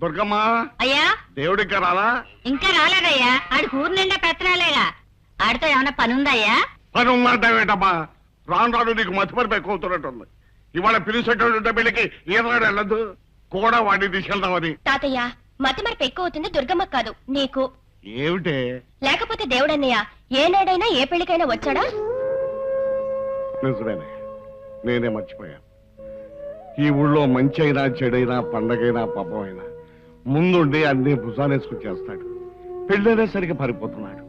దుర్గమ్మ అయ్యా దేవుడికి రాలా? ఇంకా రాలేదయ్యా. ఆడికి ఊరు నిండా పెత్తనాలేగా. ఆడితో ఏమన్నా పని ఉందయ్యా? పని ఉందంటావేంటమ్మా? రాను రాను నీకు మతిమరిపై కూతున్నట్టుంది. ఇవాళ పిలిచేటటువంటి పెళ్లికి ఈనాడు వెళ్ళదు కూడా వాడిని తీసుకెళ్దామని. తాతయ్య మతి మరపు ఎక్కువ అవుతుంది దుర్గమ్మకు కాదు నీకు. ఏమిటే? లేకపోతే దేవుడన్నయ్య ఏనాడైనా ఏ పెళ్లికైనా వచ్చాడా? నిజమేనే, నేనే మర్చిపోయాను. ఈ ఊళ్ళో మంచి అయినా చెడైనా పండగైనా పబ్బమైనా ముందుండి అన్ని భుజానేసుకుని చేస్తాడు. పెళ్ళైనా సరిగ్గా పారిపోతున్నాడు.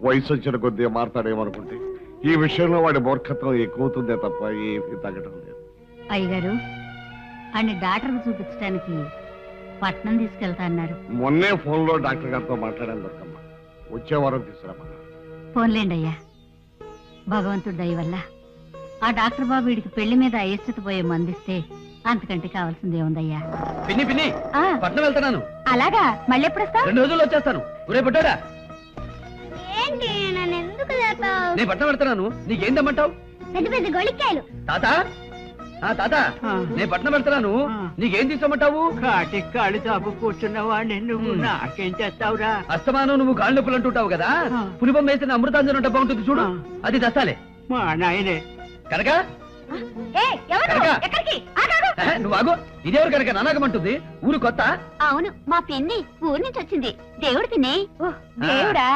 వయసు వచ్చిన కొద్దీ మారతాడేమనుకుంటే ఈ విషయంలో వాడి మూర్ఖత్వం ఎక్కువవుతుందే తప్ప ఏమీ తగ్గడం లేదు. అయ్యగారు అన్ని డాక్టర్కి చూపించడానికి పట్నం తీసుకెళ్తా అన్నారు. మొన్నే ఫోన్లో డాక్టర్ గారితో మాట్లాడాను దుర్గమ్మ. వచ్చే వారం తీసుకురామన్నారు. ఫోన్లేండి అయ్యా, భగవంతుడి దయ వల్ల ఆ డాక్టర్ బాబు వీడికి పెళ్లి మీద అయిష్టత పోయే మందిస్తే అంతకంటే కావాల్సింది ఏముందయ్యా. పిన్ని పిన్ని పట్నం వెళ్తున్నాను. అలాగా, మళ్ళీ ఎప్పుడు వస్తావు? 2 రోజుల్లో వచ్చేస్తాను. ఊరే పట్టాడా? ఏంటి నన్ను ఎందుకు నేను పట్నం వెళ్తున్నాను. నీకేం తెమ్మంటావు? పెద్ద పెద్ద గొలికాయలు. తాత తాత నేను పట్నం వెళ్తున్నాను. నీకేం తీసుకోమంటావు? కాటికి కాళ్ళు చాపు కూర్చున్న వాడిని నువ్వు నాకేం చేస్తావురా? అస్తమానం నువ్వు కాళ్ళు నొప్పులు అంటుంటావు కదా, పులిపం వేసిన అమృతాంజనం డబ్బా ఉంటుంది చూడు, అది దస్తాలే. మా నాయనే కనుక నువ్వు ఆగు. ఇదేవరు కనుక నానాగమంటుంది? ఊరు కొత్త? అవును, మా పిన్ని ఊరు నుంచి వచ్చింది. దేవుడి పిన్ని. దేవుడా?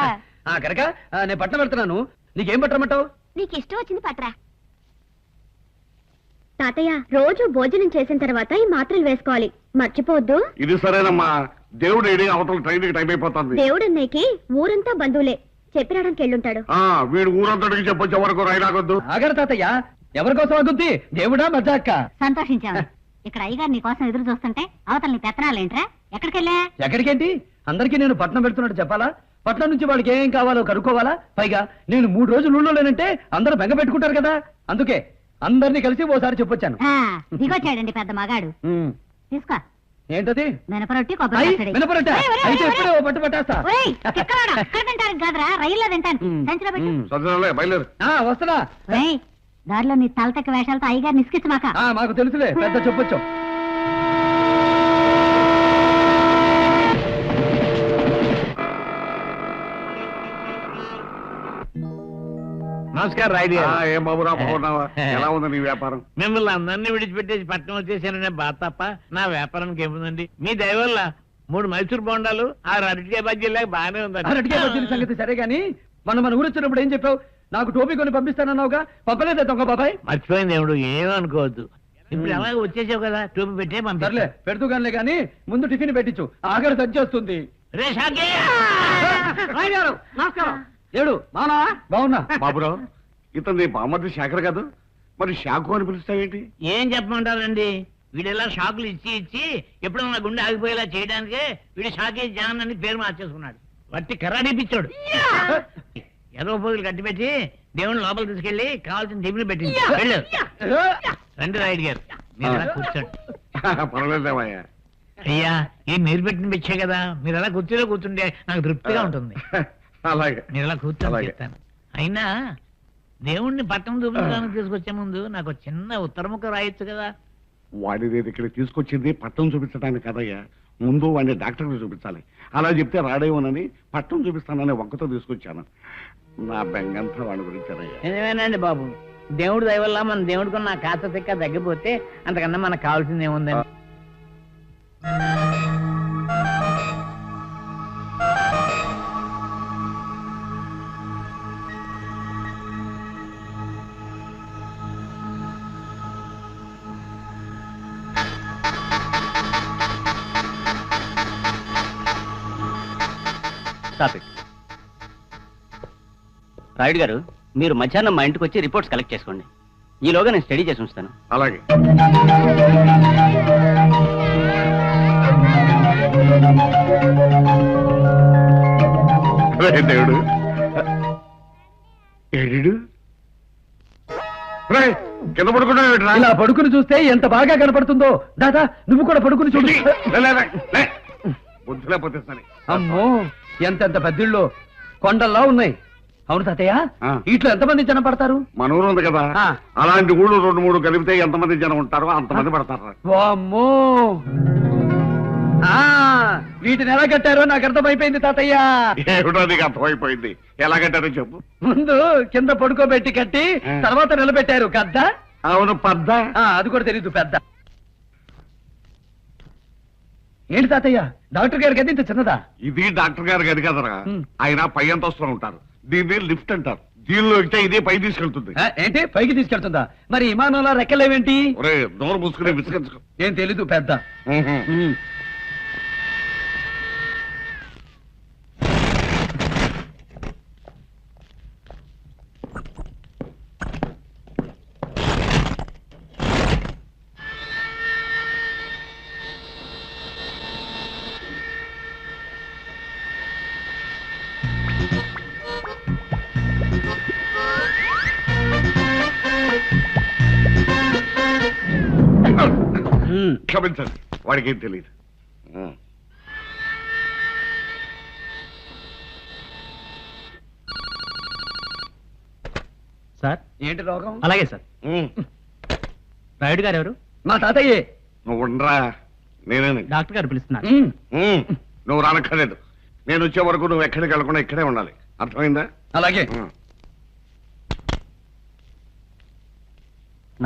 కనుక నేను పట్నం వెళ్తున్నాను. నీకేం పట్టమంటావు? నీకు ఇష్టం వచ్చింది పట్రా. తాతయ్య రోజు భోజనం చేసిన తర్వాత ఈ మాత్రలు వేసుకోవాలి, మర్చిపోవద్దు. ఇది సరేనమ్మా. దేవుడు ఏడి అవతల ట్రైన్ కి టైం అయిపోతుంది. దేవుడు అన్నయ్యకి ఊరంతా బంధువులే, చెప్పిరాడానికి వెళ్ళుంటాడు. వీడు ఊరంతటికి చెప్పొచ్చే వరకు రైలాగొద్దు. ఆగరు తాతయ్య, ఎవరి కోసం ఆగుద్ది? దేవుడా మజా అక్క? సంతోషించాము. ఇక్కడ అయ్యగారు నీ కోసం ఎదురు చూస్తుంటే అవతల నీ పెత్తనాలేంట్రా? ఎక్కడికెళ్ళా? ఎక్కడికేంటి? అందరికీ నేను పట్నం పెడుతున్నట్టు చెప్పాలా? పట్నం నుంచి వాళ్ళకి ఏం కావాలో కనుక్కోవాలా? పైగా నేను 3 రోజులు ఊళ్ళో లేనంటే అందరూ బెంగ పెట్టుకుంటారు కదా, అందుకే అందరినీ కలిసి ఓసారి చెప్పొచ్చాను. దిగొచ్చాడండి పెద్ద మగాడు. తీసుకో. ఏంటది? మినపరొట్టి కొబ్బరి పచ్చడి. మినపరొట్ట? అయితే ఎప్పుడో పట్టు పట్టేస్తా. అక్కడ తింటారు కాదురా, రైల్లో తింటాను. సంచిలో పెట్టు. బయలుదేరు. వస్తున్నా. దారిలో నీ తలతక్క వేషాలతో అయ్యగారు నిస్కించమాక. మాకు తెలుసులే, పెద్ద చెప్పొచ్చు. నమస్కారం రాయుడు. ఏం బాబురా బాగున్నావా? ఎలా ఉంది నీ వ్యాపారం? మిమ్మల్ని అందరినీ విడిచిపెట్టేసి పట్టణం వచ్చేసాననే బాధ తప్ప నా వ్యాపారానికి ఏముందండి. మీ దయ వల్ల 3 మైసూర్ బొండాలు 6 అరటికాయ బజ్జీలాగా బాగానే ఉందండి. అరటికాయ బజ్జీల సంగతి సరే గాని, మన ఊరు వచ్చినప్పుడు ఏం చెప్పావు? నాకు టోపీ కొని పంపిస్తానన్నావుగా, పంపలేదే దొంగ బాబాయ్? మర్చిపోయింది దేవుడు, ఏమనుకోవద్దు. ఇప్పుడు అలాగే వచ్చేసావు కదా, టోపీ పెట్టే పంపిస్తారులే. పెడుతూ గానిలే గాని ముందు టిఫిన్ పెట్టించు, ఆఖరి సజ్జేస్తుంది. రే షాకే! నమస్కారం. ఏడు మానా బాగున్నా? బాబురావు, ఇతని బామ్మది శేఖర్ కాదు, మరి షాకు అని పిలుస్తావేంటి? ఏం చెప్పమంటారండి, వీడెలా షాకులు ఇచ్చి ఇచ్చి ఎప్పుడో నా గుండె ఆగిపోయేలా చేయడానికే వీడు షాకే జాన్ అని పేరు మార్చేసుకున్నాడు. వట్టి కర్రాడిపిచ్చాడు. ఏదో పోగులు కట్టిపెట్టి దేవుని లోపల తీసుకెళ్లి కావాల్సిన టిఫిన్ పెట్టింది. వెళ్ళు. రండి రాయుడు గారు, మీరు అలా కూర్చోండి. పర్వాలేదేమయ్యా. అయ్యా, ఏం మీరు పెట్టిన పిచ్చే కదా, మీరు అలా కుర్చీలో కూర్చుంటే నాకు తృప్తిగా ఉంటుంది. అలాగే మీరు అలా కూర్చొని చెప్తాను. అయినా దేవుణ్ణి పట్టణం చూపించడానికి తీసుకొచ్చే ముందు నాకు చిన్న ఉత్తరముఖ రాయొచ్చు కదా. వాడిని ఇక్కడ తీసుకొచ్చింది పట్టణం చూపించడానికి కదయ్యా, ముందు వాడిని డాక్టర్కి చూపించాలి. అలా చెప్తే రాడేమోనని పట్టణం చూపిస్తానని ఒక్కతో తీసుకొచ్చాను. నా బెంగంతా వాడి గురించానయ్యా. నిజమేనండి బాబు, దేవుడు దయ వల్ల మన దేవుడికి నా కాస్త తిక్క తగ్గిపోతే అంతకన్నా మనకు కావాల్సింది ఏముందని. రాయుడు గారు, మీరు మధ్యాహ్నం మా ఇంటికి వచ్చి రిపోర్ట్స్ కలెక్ట్ చేసుకోండి. ఈలోగా నేను స్టడీ చేసి ఉంచుతాను. అలాగే. దేవుడు ఏడు కింద పడుకున్నా. ఇలా పడుకుని చూస్తే ఎంత బాగా కనపడుతుందో. దాదా నువ్వు కూడా పడుకుని చూడు. బుద్ధి లేకపోతే సరే. అమ్మో, ఎంతెంత పెద్దిళ్ళు కొండల్లా ఉన్నాయి. అవును తాతయ్య, ఇట్లా ఎంతమంది జనం పడతారు? మన ఊరు ఉంది కదా, అలాంటి ఊళ్ళు 2-3 కలిపితే ఎంతమంది జనం ఉంటారో అంతమంది పడతారు. వామ్మో, ఆ, వీటిని ఎలా కట్టారో నాకు అర్థమైపోయింది తాతయ్య. ఏమిటో నీకు అర్థమైపోయింది. ఎలాగంటారో చెప్పు. ముందు కింద పడుకోబెట్టి కట్టి తర్వాత నిలబెట్టారు గద్ద. అవును పద్ద. అది కూడా తెలీదు పెద్ద. ఏంటి తాతయ్య, డాక్టర్ గారి గది ఇంత చిన్నదా? ఇది డాక్టర్ గారు గది కదరా. ఉమ్. ఆయన పై అంతస్తులో ఉంటారు. దీన్ని లిఫ్ట్ అంటారు. దీనిలో ఎక్కితే ఇదే పై తీసుకెళ్తుంది. ఏంటి పైకి తీసుకెళ్తుందా? మరి విమానంలో రెక్కలేవేంటి? ఒరే నోరు మూసుకుని విసిగించుకో. ఏం తెలీదు పెద్ద. ఉమ్. క్షమించండి, వాడికి ఏం తెలియదు. సార్ ఏంటి రోగం? అలాగే సార్. రాయుడు గారు ఎవరు? మా తాతయ్యే. నువ్వు ఉండరా, నేనే. డాక్టర్ గారు పిలుస్తున్నారు. నువ్వు రానక్కర్లేదు. నేను వచ్చే వరకు నువ్వు ఎక్కడికి వెళ్ళకుండా ఇక్కడే ఉండాలి. అర్థమైందా? అలాగే.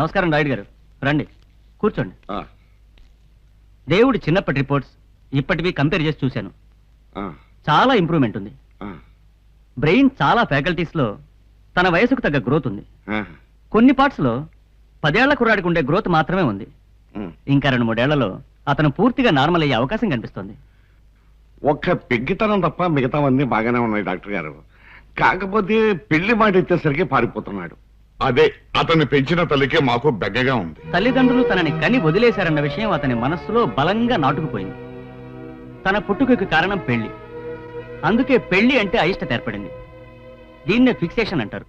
నమస్కారం రాయుడు గారు, రండి కూర్చోండి. ఆ, దేవుడి చిన్నప్పటి రిపోర్ట్స్ ఇప్పటివి కంపేర్ చేసి చూశాను. ఆ, చాలా ఇంప్రూవ్మెంట్ ఉంది. ఆ, బ్రెయిన్ చాలా ఫ్యాకల్టీస్ లో తన వయసుకు తగ్గ గ్రోత్ ఉంది. ఆ, కొన్ని పార్ట్స్ లో 10 ఏళ్ల కుర్రాడికి ఉండే గ్రోత్ మాత్రమే ఉంది. ఉమ్. ఇంకా 2-3 ఏళ్లలో అతను పూర్తిగా నార్మల్ అయ్యే అవకాశం కనిపిస్తుంది. ఒక్క పెగ్గితనం తప్ప మిగతావన్నీ బాగానే ఉన్నాయి డాక్టర్ గారు. కాకపోతే పెళ్లి మాట ఎత్తేసరికి పారిపోతున్నాడు. అదే అతన్ని పెంచిన తల్లికే మాకు బెగ్గగా ఉంది. తల్లిదండ్రులు తనని కని వదిలేశారన్న విషయం అతని మనస్సులో బలంగా నాటుకుపోయింది. తన పుట్టుకకు కారణం పెళ్లి. అందుకే పెళ్లి అంటే అయిష్టత ఏర్పడింది. దీన్నే ఫిక్సేషన్ అంటారు.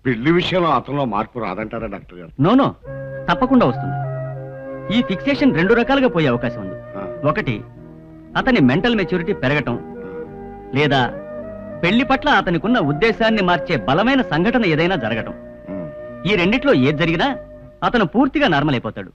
పెళ్లి విషయంలో అతనిలో మార్పు రాదంటారా డాక్టర్ గారు? నోనో, తప్పకుండా వస్తుంది. ఈ ఫిక్సేషన్ 2 రకాలుగా పోయే అవకాశం ఉంది. ఆ. ఒకటి, అతని మెంటల్ మెచ్యూరిటీ పెరగటం, లేదా పెళ్లి పట్ల అతనికున్న ఉద్దేశాన్ని మార్చే బలమైన సంఘటన ఏదైనా జరగటం. ఉమ్. ఈ రెండిట్లో ఏది జరిగినా అతను పూర్తిగా నార్మల్ అయిపోతాడు.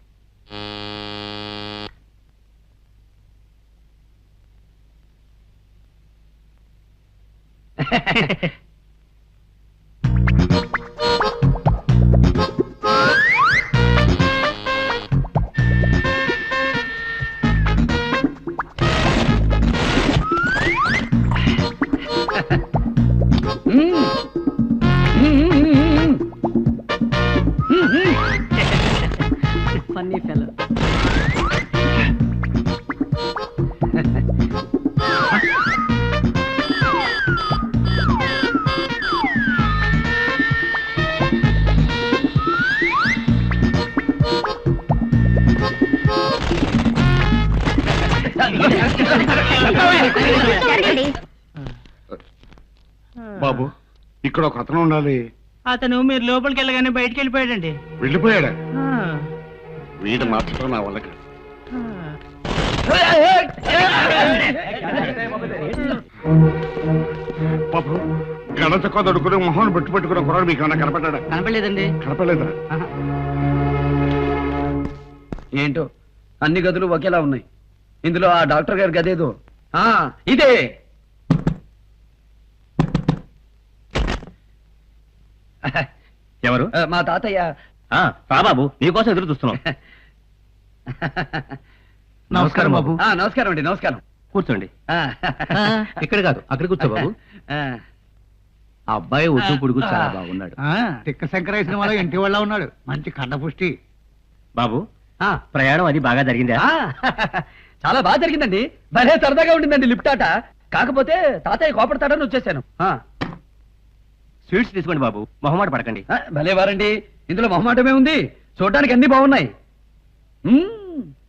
Funny fellow. బాబు, ఇక్కడ ఒక అతను ఉండాలి. అతను మీరు లోపలికి వెళ్ళగానే బయటికి వెళ్ళిపోయాడండి. వెళ్ళిపోయాడా? వీడు మార్చడం నా వల్ల కాదు. బాబు, గడచక్క దొడుకుని మొహం పెట్టుకున్న కుర్రాడు మీకు ఏమన్నా కనపడ్డా? కనపడలేదండి. కనపడలేదా? ఏంటో అన్ని గదులు ఒకేలా ఉన్నాయి. ఇందులో ఆ డాక్టర్ గారి గదేదో. ఇదే. ఎవరు? మా తాతయ్య. బాబు, నీకోసం ఎదురు చూస్తున్నాం. నమస్కారం బాబు. నమస్కారం అండి. నమస్కారం. కూర్చోండి. ఇక్కడ కాదు, అక్కడ కూర్చో బాబు. అబ్బాయి ఒడ్డు పొడుగు చాలా బాగున్నాడు. తిక్క శంకరయ్య సినిమాలో ఇంటి వాళ్ళ ఉన్నాడు. మంచి కండపుష్టి. బాబు, ప్రయాణం అది బాగా జరిగిందా? చాలా బాగా జరిగిందండి. భలే సరదాగా ఉండిందండి లిఫ్ట్ ఆట. కాకపోతే తాతయ్య కోపడతాడని వచ్చేసాను. స్వీట్స్ తీసుకోండి బాబు, మొహమాట పడకండి. భలే వారండి, ఇందులో మొహమాటమే ఉంది. చూడడానికి అన్ని బాగున్నాయి.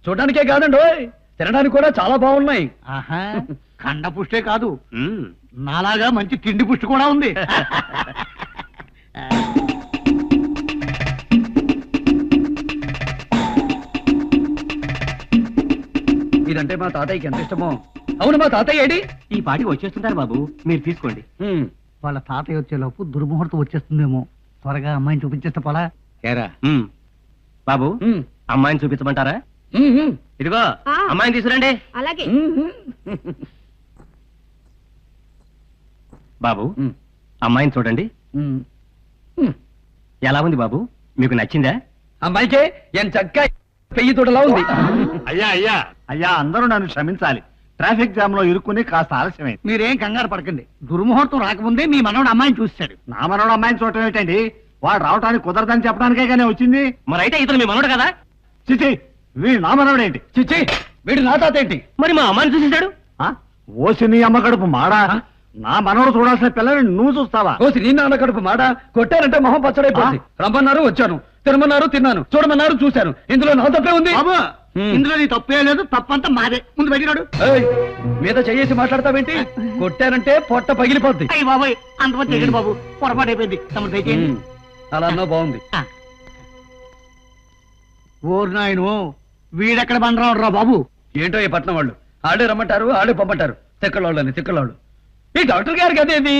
చూడడానికే కాదండి, ఓయ్ తినడానికి కూడా చాలా బాగున్నాయి. ఆహా, కండపుష్టే కాదు, మ్మ్. నాలాగా మంచి తిండి పుష్టి కూడా ఉంది. ఇదంటే మా తాతయ్యకి ఎంత ఇష్టమో. అవును, మా తాతయ్య ఏడి? ఈ పాటికి వచ్చేస్తుంటారు బాబు, మీరు తీసుకోండి. వాళ్ళ తాతయ్య వచ్చేలోపు దుర్ముహూర్తం వచ్చేస్తుందేమో. త్వరగా అమ్మాయిని చూపించేస్తే పోలా. మ్మ్. బాబు, అమ్మాయిని చూపించమంటారా? ఇదిగో అమ్మాయిని తీసుకురండి అలాగే బాబు అమ్మాయిని చూడండి ఎలా ఉంది బాబు మీకు నచ్చిందా అమ్మాయికే ఎంత చక్క పెయ్యి తోటలా ఉంది. అయ్యా అందరూ నన్ను క్షమించాలి. ట్రాఫిక్ జామ్ లో ఇరుక్కుని కాస్త ఆలస్యమైంది. మీరేం కంగారు పడకండి. దుర్ముహూర్తం రాకముందే మీ మనవడు అమ్మాయిని చూస్తాడు. నా మనవడు అమ్మాయిని చూడటం ఏంటండి? వాడు రావటానికి కుదరదని చెప్పడానికే కానీ వచ్చింది. మరైతే ఇతను మీ మనోడు కదా చిచి వీడు నా మనవడు ఏంటి? చిచ్చి వీడు నా తాత ఏంటి? మరి మా అమ్మాయిని చూసేశాడు ఓసి నీ అమ్మ కడుపు మాడా. నా మనవడు చూడాల్సిన పిల్లని నువ్వు చూస్తావా? కోసి నీ నాన్న కడుపు మాట కొట్టారంటే మొహం పచ్చడైపోయింది. రమ్మన్నారు వచ్చాను, తినమన్నారు తిన్నాను, చూడమన్నారు చూశాను. ఇందులో నా తప్పే ఉంది. ఇందులో నీ తప్పే లేదు. తప్పంతా మాదే. ముందు పెట్టినాడు. ఏయ్, మీద చెయ్యేసి మాట్లాడతావేంటి? కొట్టారంటే పొట్ట పగిలిపోద్ది. అయ్యి బాబాయ్ అంతమంది చేయకండి బాబు, పొరపాటు అయిపోయింది. తమరు దయచేయండి. అలా అన్నా బాగుంది. ఓరు నాయను వీడెక్కడ బండరాడు రా బాబు. ఏంటో ఈ పట్నం వాళ్ళు ఆడే రమ్మంటారు ఆడే పంపంటారు. తిక్కలోళ్ళని తిక్కలోళ్ళు. ఈ డాక్టర్ గారికి అదేది